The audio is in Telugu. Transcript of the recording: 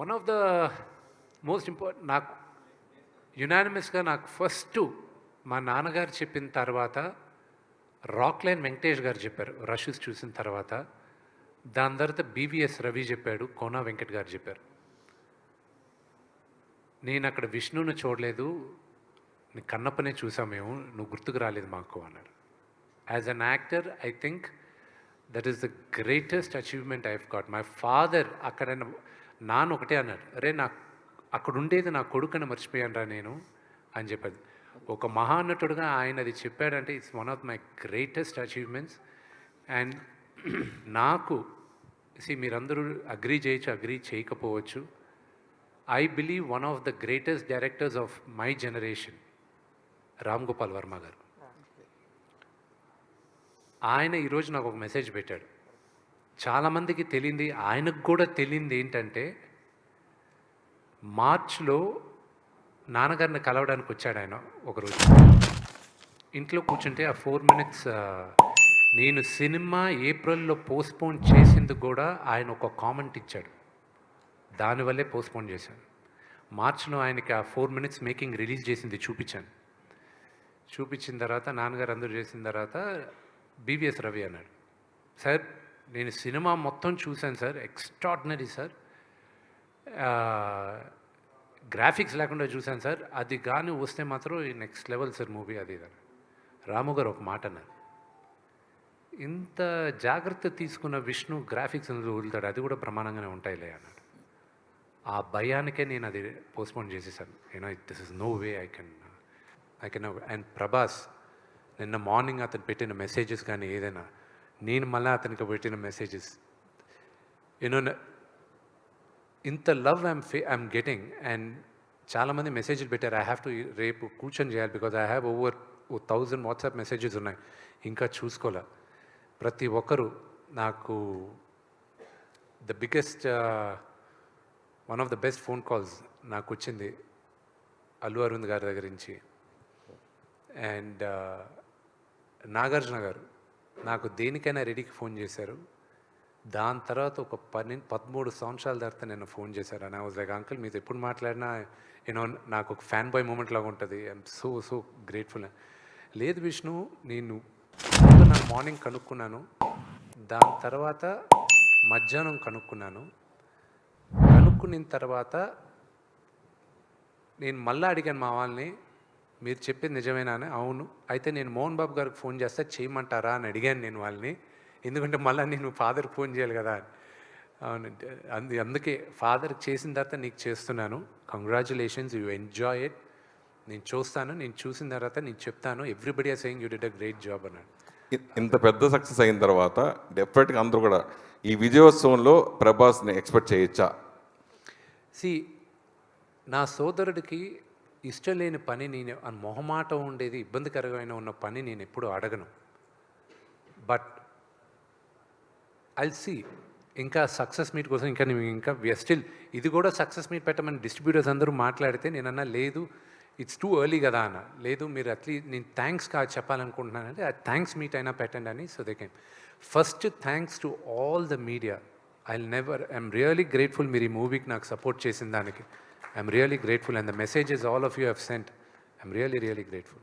One of the most important నాకు యునానిమస్గా నాకు ఫస్ట్ మా నాన్నగారు చెప్పిన తర్వాత రాక్లైన్ వెంకటేష్ గారు చెప్పారు రషెస్ చూసిన తర్వాత. దాని తర్వాత బీవీఎస్ రవి చెప్పాడు, కోనా వెంకట్ గారు చెప్పారు. నేను అక్కడ విష్ణుని చూడలేదు, నీ కన్నప్పనే చూసాం మేము, నువ్వు గుర్తుకు రాలేదు మాకు అన్నారు. As an actor I think that is the greatest achievement I have got. My father అక్కడ నాన్న ఒకటే అన్నాడు, అరే నాకు అక్కడ ఉండేది నా కొడుకుని మర్చిపోయాను రా నేను అని చెప్పాడు. ఒక మహానటుడుగా ఆయన అది చెప్పాడంటే it's one of my greatest achievements. And నాకు మీరందరూ అగ్రీ చేయొచ్చు, అగ్రీ చేయకపోవచ్చు. I believe one of the greatest directors of my generation Ram Gopal Varma గారు. ఆయన ఈరోజు నాకు ఒక మెసేజ్ పెట్టాడు. చాలామందికి తెలియంది, ఆయనకు కూడా తెలియంది ఏంటంటే, మార్చ్లో నాన్నగారిని కలవడానికి వచ్చాడు ఆయన ఒకరోజు. ఇంట్లో కూర్చుంటే ఆ 4 minutes నేను సినిమా ఏప్రిల్లో పోస్ట్పోన్ చేసింది కూడా ఆయన ఒక కామెంట్ ఇచ్చాడు, దానివల్లే పోస్ట్పోన్ చేశాను. మార్చ్లో ఆయనకి ఆ 4 minutes మేకింగ్ రిలీజ్ చేసింది చూపించాను. చూపించిన తర్వాత నాన్నగారు అందరూ చేసిన తర్వాత బీవీఎస్ రవి అన్నాడు, సార్ నేను సినిమా మొత్తం చూశాను సార్, ఎక్స్ట్రాడినరీ సార్, గ్రాఫిక్స్ లేకుండా చూశాను సార్, అది కానీ వస్తే మాత్రం నెక్స్ట్ లెవెల్ సార్ మూవీ అది ఇది. రాము గారు ఒక మాట అన్నారు, ఇంత జాగ్రత్త తీసుకున్న విష్ణు గ్రాఫిక్స్ వదులుతాడు, అది కూడా ప్రమాణంగానే ఉంటాయిలే అన్నాడు. ఆ భయానికే నేను అది పోస్ట్పోన్ చేసేసాను. This is no way I can. And Prabhas నిన్న మార్నింగ్ అతను పెట్టిన మెసేజెస్ కానీ ఏదైనా, నేను మళ్ళీ అతనికి పెట్టిన మెసేజెస్, ఇంత లవ్ ఐఎమ్ గెటింగ్. అండ్ చాలామంది మెసేజ్లు పెట్టారు, ఐ హ్యావ్ టు రేపు కూర్చొని చేయాలి because I have over 1000 WhatsApp messages ఉన్నాయి, ఇంకా చూసుకోలే. ప్రతి ఒక్కరు నాకు the biggest one of the best phone calls నాకు వచ్చింది అల్లు అరవింద్ గారి దగ్గర నుంచి. అండ్ నాగార్జున గారు నాకు దేనికైనా రెడీకి ఫోన్ చేశారు. దాని తర్వాత ఒక 13 సంవత్సరాల తర్వాత నేను ఫోన్ చేశారు. And I was like, uncle మీతో ఎప్పుడు మాట్లాడినా నాకు ఒక ఫ్యాన్ బాయ్ మూమెంట్ లాగా ఉంటుంది, ఐఎమ్ సో గ్రేట్ఫుల్. లేదు విష్ణు, నేను మార్నింగ్ కనుక్కున్నాను, దాని తర్వాత మధ్యాహ్నం కనుక్కున్నాను, కనుక్కున్న తర్వాత నేను మళ్ళీ అడిగాను మా వాళ్ళని, మీరు చెప్పింది నిజమేనా అని. అవును, అయితే నేను మోహన్ బాబు గారికి ఫోన్ చేస్తే చేయమంటారా అని అడిగాను నేను వాళ్ళని, ఎందుకంటే మళ్ళీ నేను ఫాదర్కి ఫోన్ చేయాలి కదా. అవునంటే అందుకే ఫాదర్కి చేసిన తర్వాత నీకు చేస్తున్నాను, కంగ్రాచులేషన్స్, యూ ఎంజాయ్ ఇట్, నేను చూస్తాను, నేను చూసిన తర్వాత నేను చెప్తాను, everybody are saying you did a great job అన్నాడు. ఇంత పెద్ద సక్సెస్ అయిన తర్వాత డెఫినెట్గా అందరూ కూడా ఈ విజయోత్సవంలో ప్రభాస్ని ఎక్స్పెక్ట్ చేయొచ్చా? నా సోదరుడికి ఇష్టం లేని పని, నేను మొహమాటం ఉండేది, ఇబ్బందికరమైన ఉన్న పని నేను ఎప్పుడు అడగను. బట్ ఐల్ సీ ఇంకా సక్సెస్ మీట్ కోసం ఇంకా స్టిల్ ఇది కూడా సక్సెస్ మీట్ పెట్టమని డిస్ట్రిబ్యూటర్స్ అందరూ మాట్లాడితే నేనన్నా లేదు, ఇట్స్ టూ ఎర్లీ కదా అన్న. లేదు మీరు అట్లీస్ట్ నేను థ్యాంక్స్ చెప్పాలనుకుంటున్నానంటే ఆ థ్యాంక్స్ మీట్ అయినా పెట్టండి అని. So they can first thanks to all the media. I'm really grateful మీరు ఈ మూవీకి నాకు సపోర్ట్ చేసిన దానికి. I'm really grateful and the messages all of you have sent, I'm really grateful.